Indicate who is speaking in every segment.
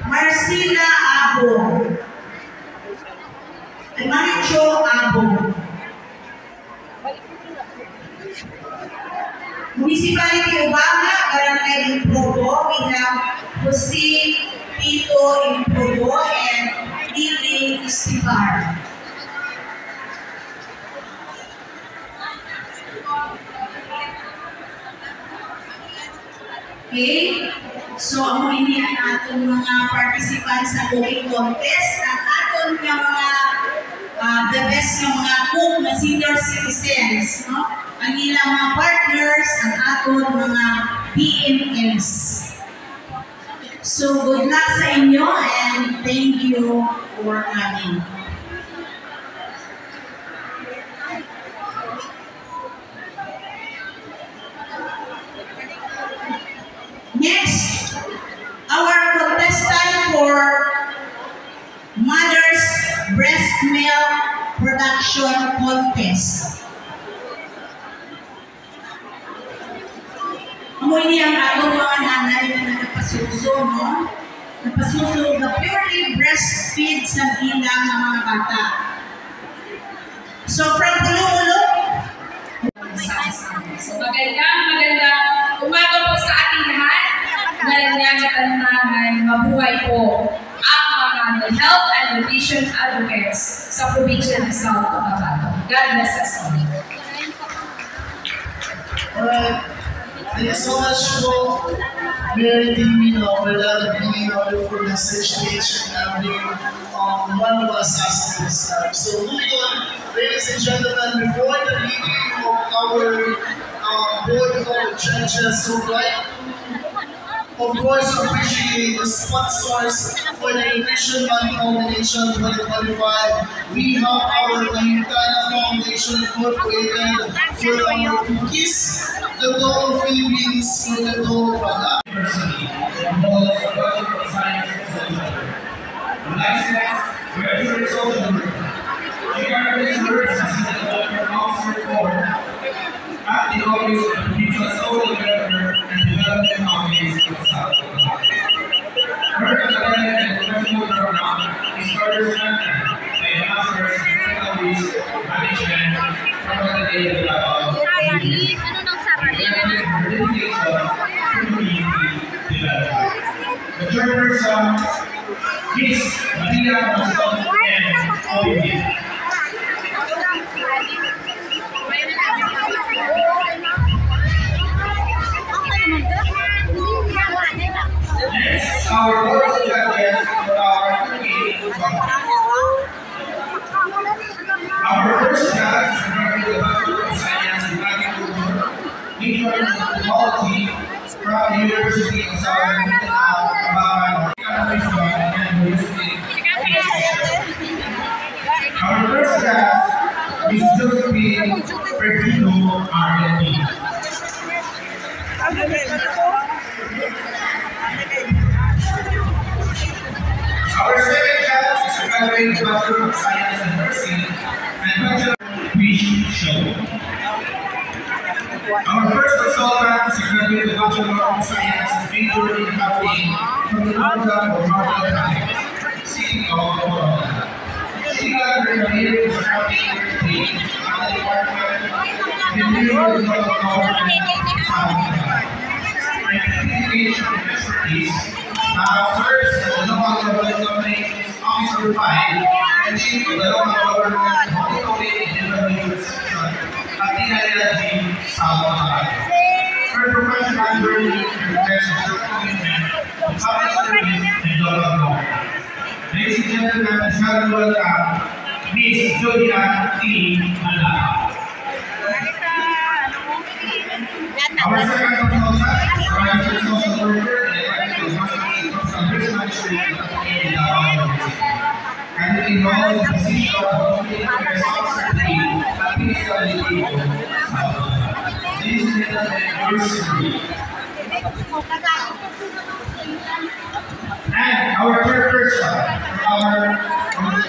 Speaker 1: Marcela Abo, Maricho Abo. Municipality Obama, Barangay Improbo, we have Jose Tito Improbo and Lily Estibar. Okay, so amo ini ang atong mga participants sa cooking contest. Ang atong mga the best ng mga cook na senior citizens, no? Ang ilang mga partners, ang atong mga PMS. So good luck sa inyo and thank you for coming. Next, our contestant for Mother's Breast Milk Production Contest. Amoy niya ang atong mga nanay na nagpasuso, no? Nagpasuso na purely breastfeed sa ilang mga bata. So from Tulo-Ulo,
Speaker 2: so magandang umaga po sa ating lahat. Magandang katantangan, mabuhay po ang mga health and nutrition advocates sa probinsya ng South Cotabato. God bless us all.
Speaker 3: Alright, thank you so much for meriting me for that being wonderful message and having one of us as this time. So moving on, ladies and gentlemen, before the reading of our board of judges, so like of course appreciate the sponsors for the Nutrition Month Combination 2025. We have our Layutana Foundation Incorporated for our cookies, the Dole Philippines for the Dole product.
Speaker 4: At the office of the People's Social Welfare and Development Office of South Cotabato. Her academic and professional background is further strengthened by a master's in Technologies Management from the day of the her dedication to community development. The chairperson is Maria Maston and Olivier. Next, our board of judges for our cooking. Our first judge is the Bachelor of Science in Agriculture, Major in Technology from the University of Southern Cotabato, and our first judge is Josephine Perpino, RLP. Our second judge is a graduate Bachelor of Science in Nursing and Bachelor of Fish Show. Our first consultant is a graduate Bachelor of Science major in accounting from the University of Marvel City of Corona. She got her career in accounting degree at the Department of Government My education and expertise serves as the Local Government Company Officer 5 and Chief of the Local Government Monitoring and Evaluation Section at DILG South Cotabato. Her professional journey reflects her commitment to public service and local government. Ladies and gentlemen, let's welcome Miss Julia T. Malaka. Our second consultant is a social worker and and it involves the position of responsibility at municipality of This is the university. And our third person, our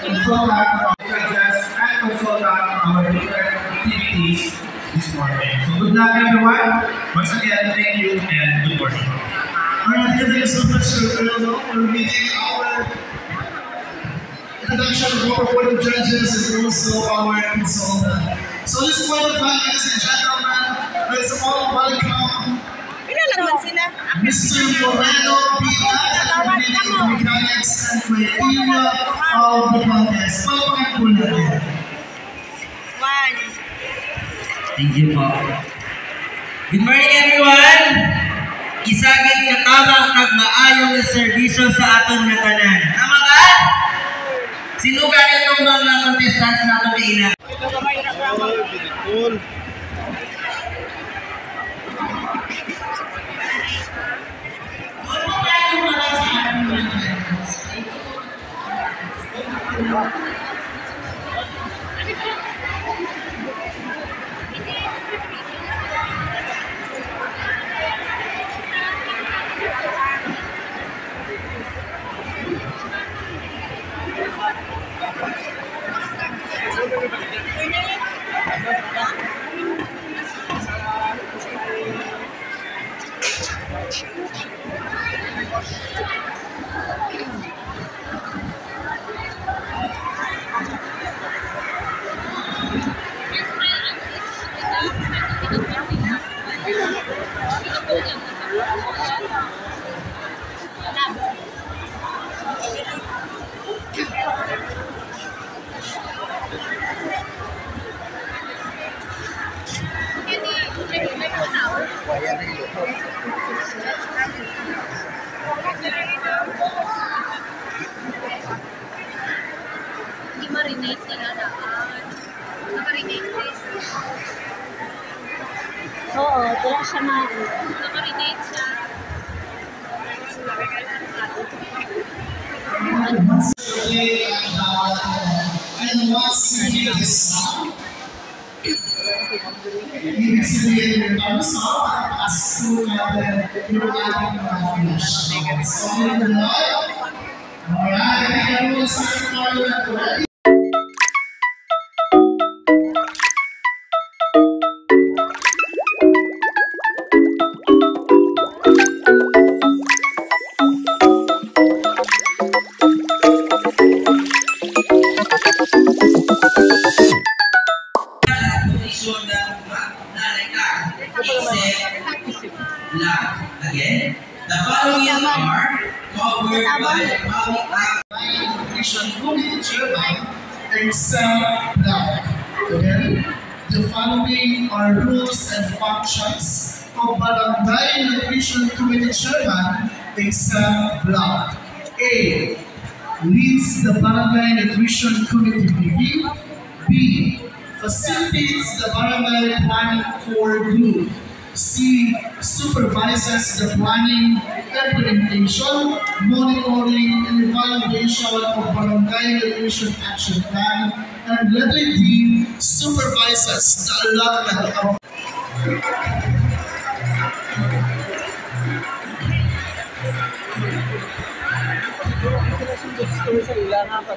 Speaker 4: consultant from judges and consultant on our different activities this morning. So good luck everyone. Once again, thank you and good morning.
Speaker 3: much for meeting our introduction of our board of judges and also our consultant. So this point of time, ladies and gentlemen, let's all welcome Mr. Moreno Pina, mechanics and criteria of the contest. Welcome po natin.
Speaker 5: Thank you po. Good morning everyone! Isagay katabang nagmaayong na serbisyo sa aton nga tanan. Tama ka? Sinugan itong mga contestants na itong ina.
Speaker 6: Hindi marinate nila daan. Nakarinate guys. Oo, wala siya nakarinate siya.
Speaker 3: And once you hear this song, you can see the thumbs up as soon as you're adding finish. So, alright, everyone start ready.
Speaker 5: Again, the following are covered by the Public Act.
Speaker 3: Nutrition Committee Chairman, Excel Black. Again, the following are rules and functions of Barangay Nutrition Committee Chairman, Excel Black. A. Leads the Barangay Nutrition Committee meeting. B. Facilitates the Barangay Planning Core Group. C. Supervises the planning, implementation, monitoring, and evaluation of Barangay Nutrition Action Plan. And letter D. Supervises the allotment of
Speaker 7: sa ilangan pa.